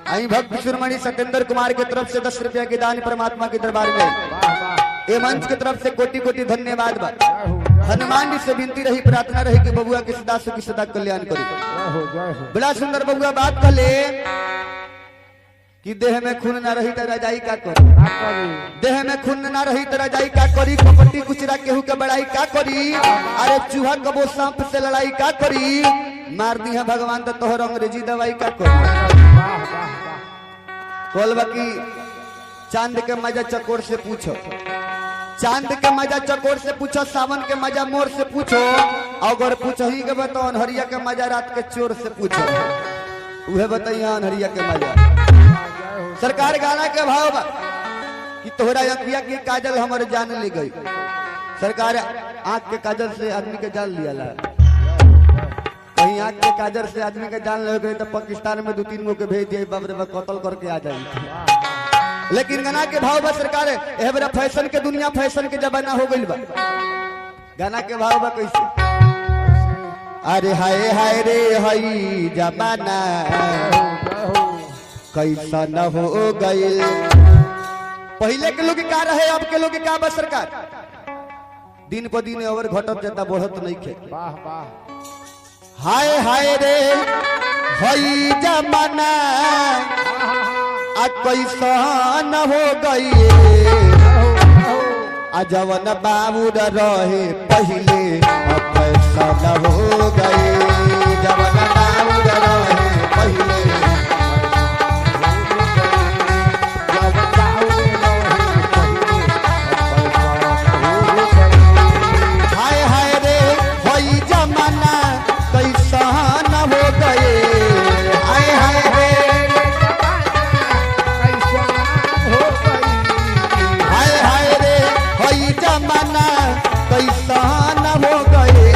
आई भक्त शिरोमणि सत्येंद्र कुमार की तरफ से 10 रुपया के दान परमात्मा के दरबार में। ये मंच की तरफ से कोटि कोटि धन्यवाद बा। हनुमान जी से विनती रही, प्रार्थना रही कि बबुआ के सदा सुखी सदा कल्याण करो। बड़ा सुंदर बबुआ बात कहले कि देह में खून ना रही तो रजाई का करी, देह में खून ना रही तो रजाई का करी, कपटी कुचरा केहू के बड़ाई का करी, अरे चूहा कबो सांप से लड़ाई का करी, मार दी है भगवान तो तोहर अंग्रेजी दवाई का करी। बोलबा की चांद के मजा चकोर से पूछो, चांद के मजा चकोर से पूछो, सावन के मजा मोर से पूछो, अगर पूछो ही के बताओ अनहरिया के मजा रात के चोर से पूछो, उहे बताइए अनहरिया के मजा। सरकार गाना के भाव बा कि तोहरा अखिया की काजल हमारे जान ले गई। सरकार आंख के काजल से आदमी के जान लिया ला, कहीं आंख के काजल से आदमी के जान ले गई तो पाकिस्तान में 2-3 गो के भेज दिए, बाप रे बाप कत्ल करके आ जाए। लेकिन गाना के भाव बा सरकार एहबरा फैशन के दुनिया, फैशन के जमाना हो गई बा। गाना के भाव बा कैसे, अरे हाय हाय रे हई जमाना कैसा न हो गई। पहले के लोग का रहे, अब के लोग का बा सरकार, दिन पर दिन और घटत जाता, बढ़त नहीं खे। हाय हाय रे हई जमाना कैसा न हो गई, जवन बाबू रहे पहले अब कैसा न हो गई, जवन बाबू रहे पहले। हाय हाय रे हई जमाना कैसा न हो गए, हाय हाय रे जमाना कैसा न हो गए।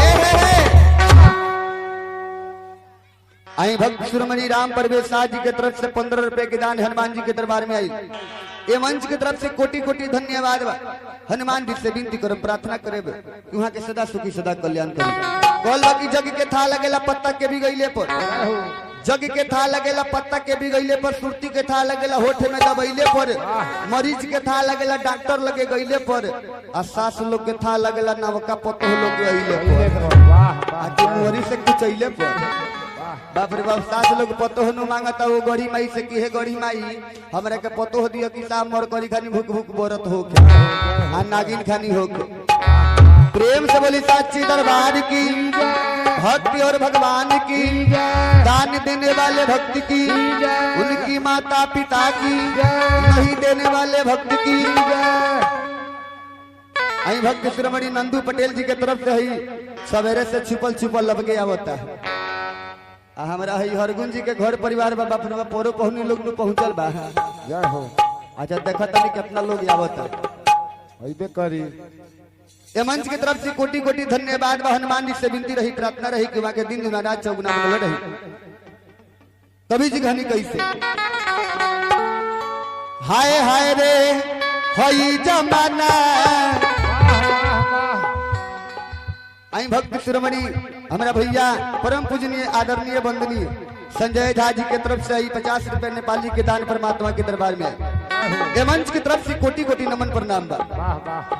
आई भक्त शिरोमणि राम परवेश जी के तरफ से 15 रुपए के दान हनुमान जी के दरबार में आई। ये मंच की तरफ से कोटि कोटि धन्यवाद बा। हनुमान जी से विनती करो, प्रार्थना करे वहाँ के सदा सुखी सदा कल्याण करे। कॉल बाकी जग के था लगेला पत्ता के भी गईले पर, जग के था लगेला पत्ता के भी गईले पर, सुरती के था लगेला होठ में दबैले पर, मरीज के था लगेला डॉक्टर लगे गईले पर, आ सास लोग के था लगेला नवका पतो लोग के अइले पर, आ मोहरी से कुछ अइले पर। बाप रे बाप, सास लोग पतो नु मांगता वो गढ़ी माई से की है, गढ़ी माई हमरा के पतो हो दियो कि साम मोर करी खानी भूख भूख बोरत हो के आ नागिन खानी हो के। प्रेम से बोली साची दरबार की, भक्ति और भगवान की, दान देने वाले भक्त की, उनकी माता पिता की, नहीं देने वाले भक्त की। आई भक्त शिरोमणि नंदू पटेल जी के तरफ से ही सवेरे से छुपल छुपल लब गया होता है। हमारा हरगुन जी के घर परिवार बाबा पोरो पहुनी लोग पहुंचल बा। अच्छा देखा तनी कितना लोग आवता करी। ये मंच की तरफ से कोटि कोटि धन्यवाद बा। हनुमान जी से विनती रही, प्रार्थना रही कि वहां के दिन दुना रात चौगुना बोल रही। कभी जी घनी कैसे, हाय हाय रे हई जमाना। आई भक्त शिरोमणि हमारा भैया परम पूजनीय आदरणीय वंदनीय संजय झा जी के तरफ से आई 50 रुपए नेपाली के दान परमात्मा के दरबार में। ये मंच की तरफ से कोटि कोटि नमन प्रणाम बा।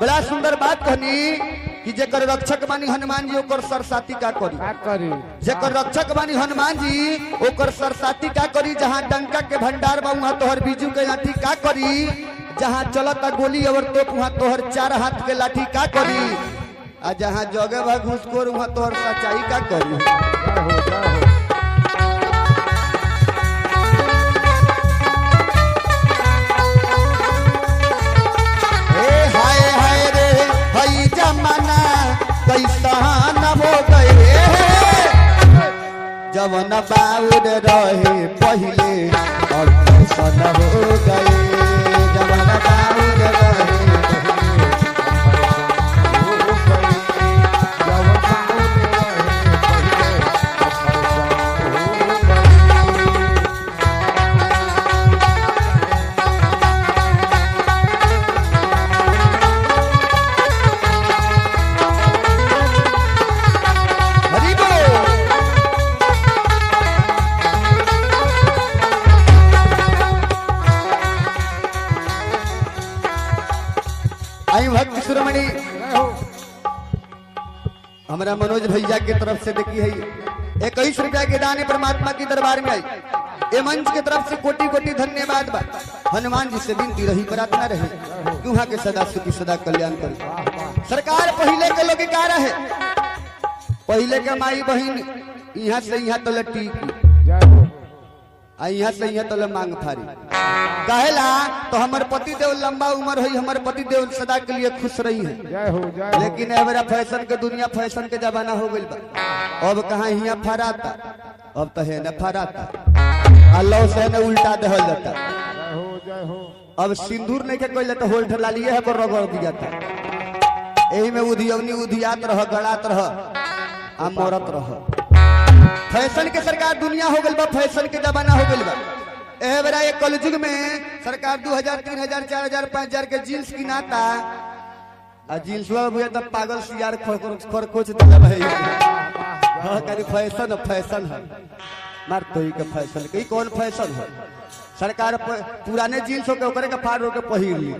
बड़ा सुंदर बात कहनी कि जेकर रक्षक बानी हनुमान जी ओकर सरसाती का करी, जेकर रक्षक बानी हनुमान जी ओकर सरसाती का करी। जहाँ डंका के भंडार बा वहाँ तोहर बीजू के लाठी का करी, जहाँ चलता गोली और तोप वहाँ तोहर 4 हाथ के लाठी का करी, आ जहाँ जगह बा घुसखोर वहाँ तोहर सच्चाई का करी। हाय हाय रे हई जमाना कैसा न हो गए, जवन बाउर रहे पहले और कैसा न हो गए, जवन बाउर रहे शिरोमणि हमारा मनोज भैया की तरफ से देखी है 21 रुपया के दान परमात्मा की दरबार में आई। ये मंच की तरफ से कोटि कोटि धन्यवाद बा। हनुमान जी से विनती रही प्रार्थना रहे कि वहां के सदा सुखी सदा कल्याण करे। सरकार पहले के लोग क्या रहे, पहले के माई बहन यहाँ से यहाँ तो लट्टी यहाँ से यहाँ तो मांग फारी कहेला तो हमारे पति देव लंबा उम्र हुई, हमारे पति देव सदा के लिए खुश रही है। लेकिन मेरा फैशन के दुनिया फैशन के जमाना हो गई बा। अब कहाँ यहाँ फराता, अब तो है न फराता, अल्लाह से न उल्टा दहल जाता। अब सिंदूर नहीं के कोई तो होल्ड ला लिए है पर रगड़ दिया था। यही में उधियवनी उधियात रह गड़ात रह आ मरत रह। फैशन के सरकार दुनिया हो गई बा, फैशन के जमाना हो गई बा। एह बेरा एक कलयुग में सरकार 2000 3000 4000 5000 के जींस की नाता आ जींस हुआ तब पागल सियार खरखोच दिला भाई। हां करी फैशन फैशन है मार तो ही के फैशन के कौन फैशन है। सरकार पुराने जींस हो के ओकरे के फाड़ के पहिर ली।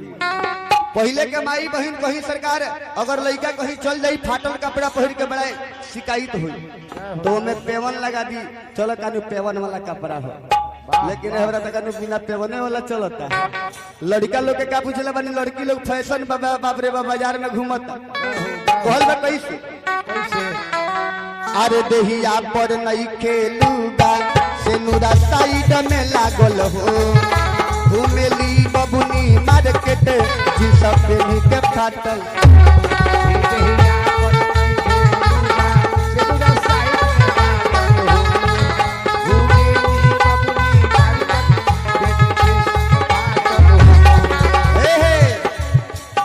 पहले के माई बहन कहीं सरकार अगर लड़का कहीं चल जाई फाटल कपड़ा पहिर के बड़ा शिकायत हुई तो में पेवन लगा दी, चलो कानू पेवन वाला कपड़ा हो। लेकिन हमरा तक बिना पेवने वाला चलता है। लड़का लोग के का पूछला बनी, लड़की लोग फैशन बाप रे बाजार में घूमता कहल बा कैसे अरे देहिया पर नहीं खेलूगा से नुरा साइड में लागल हो घूमेली बबुनी मार्केट जी सब के फाटल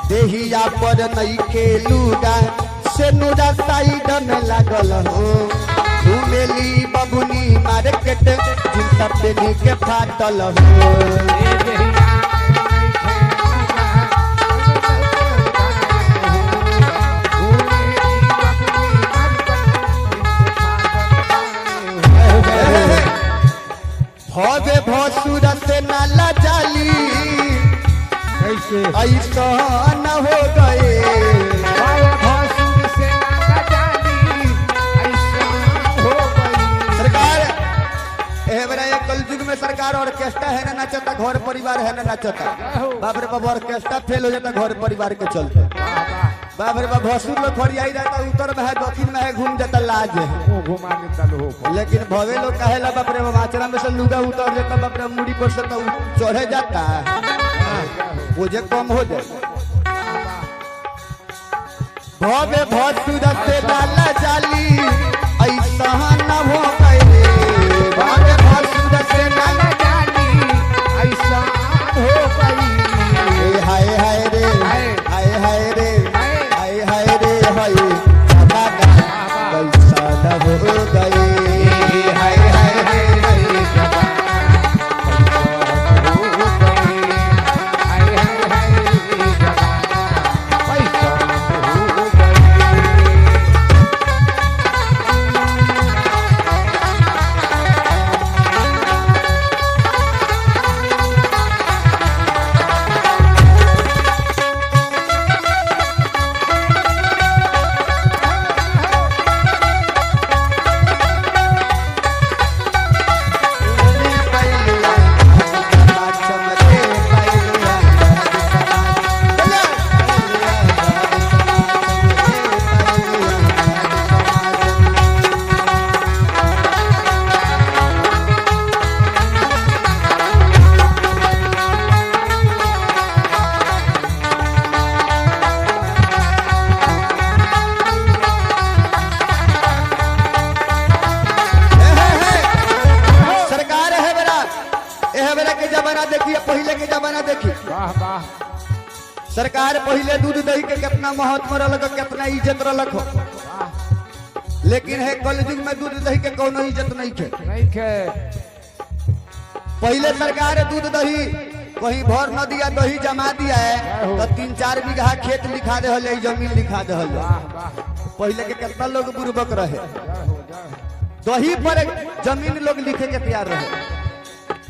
देहिया पर नहीं खेलूगा से नुरा साइड में लागल हो घूमेली बबुनी मार्केट जी सब के फाटल हो। भवे भसुर से नाला जाली ऐसा न हो गए। सरकार कलयुग में सरकार ऑर्केस्ट्रा है ना नाचता, घर परिवार है ना नाचता। बाप रे बाप ऑर्केस्ट्रा फेल हो जाता घर परिवार के चलते। बाप रे बाप भसुर लोग खड़ी आई जाता, उत्तर में है दक्षिण में है घूम जाता लाज है। लेकिन भवे लोग कहेला बाप रे माचरा में से लुगा उतर जाता, बाप रे मुड़ी पर से तो चढ़े जाता मुझे कम हो जाए। भवे भसुर से डाला जाली ऐसा न हो गए। भवे भसुर से डाला जाली ऐसा हो गई। हाय हाय रे हाय हाय रे हाय हाय रे हाय कैसा न हो गए। हाय हाय रे सरकार पहले दूध दही के कितना महत्व रख कितना इज्जत रख। लेकिन है कलयुग में दूध दही के कोनो इज्जत नहीं थे। पहले सरकार दूध दही कहीं भर न दिया दही जमा दिया है तो 3-4 बीघा खेत लिखा दे जमीन लिखा दे। पहले के कितना लोग बुर्बक रहे, दही पर जमीन लोग लिखे के तैयार रहे।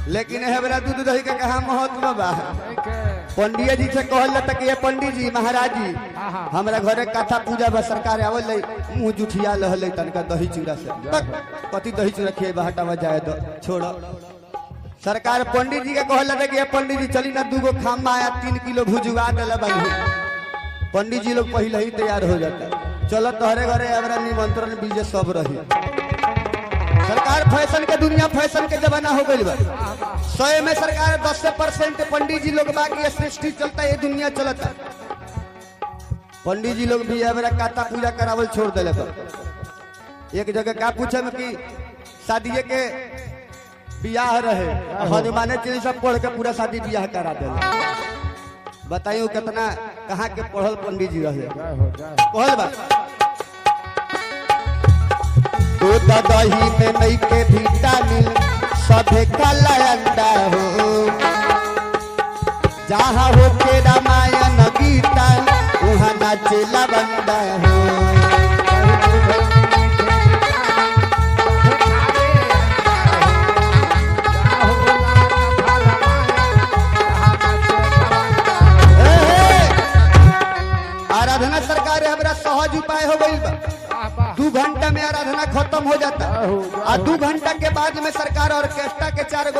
लेकिन है बड़ा दूध दही का कहा महत्व बा। पंडिया जी से कहल जाता कि ये पंडित जी महाराज जी हमारा घरे कथा पूजा बा सरकार आवल मुंह जुठिया लहल तनका दही चूड़ा से कथी दही चूड़ा खिए हटावा जाए दो छोड़ सरकार पंडित जी का कहल जाता कि ये पंडित जी चली ना दूगो खामा आया 3 किलो भुजुआ दिला बाबू पंडित जी लोग पहले ही तैयार हो जाता चलो तोहरे घरे हमारा निमंत्रण बीजे सब रही। सरकार फैशन के दुनिया फैशन के जमाना हो गई बा 100 में सरकार 10% पंडित जी लोग बाकी सृष्टि चलता ये दुनिया चलता पंडित जी लोग भी हमारा काता पूजा करावल छोड़ दिले पर एक जगह का पूछे में कि शादी के बियाह रहे हनुमाने चीज सब पढ़ के पूरा शादी बियाह करा दिले बताइयो कितना कहाँ के पढ़ल पंडित जी रहे कहल बा दूध दही में नहीं के विटामिन सभे काला अंडा हो जहाँ हो के रामायण गीता वहाँ नाचेला बंदा हो। आराधना सरकार हमारा सहज उपाय हो गई बा 2 घंटा में आराधना खत्म हो जाता और 2 घंटा के बाद में सरकार ऑर्केस्ट्रा के 4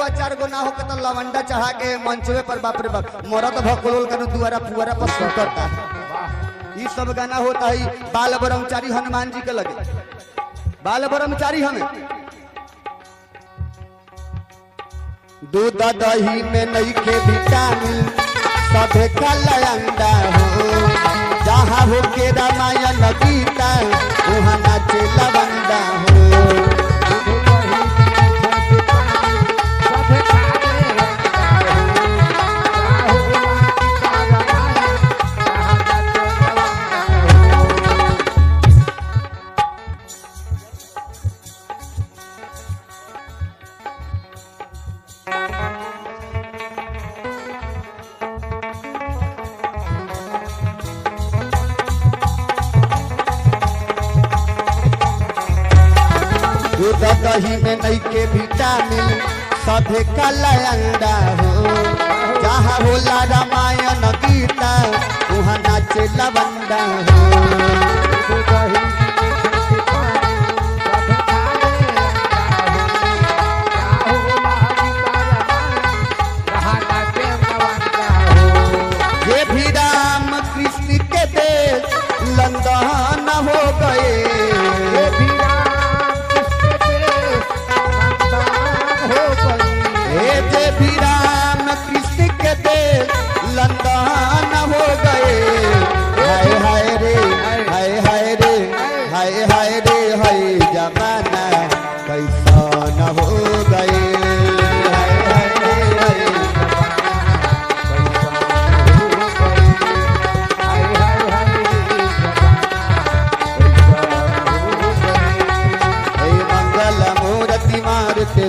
गो ना हो के तो लवंडा चढ़ा के मंचवे पर बाप रे बाप मरद भकोल कर दुआरा पुआरा पर करता है। ये सब गाना होता है बाल ब्रह्मचारी हनुमान जी के लगे बाल ब्रह्मचारी हमें दूध दही में नहीं के विटामिन सभे काला अंडा हो जहाँ हो के रामायण गीता वहाँ नाचेला बंदा हो। दूध दही में नहीं के विटामिन सभे काला अंडा हो जहाँ होला रामायण गीता वहाँ नाचेला बंदा हो। ये भी राम कृष्ण के देश लंदन हो गए जे भी राम कृष्ण के देश लंदन हो गए हाय हाय रे हाय हाय रे हाय हाय रे हाय जमाना कैसा न हो गए हाय हाय रे हाय मंगल मूर्ति मारुति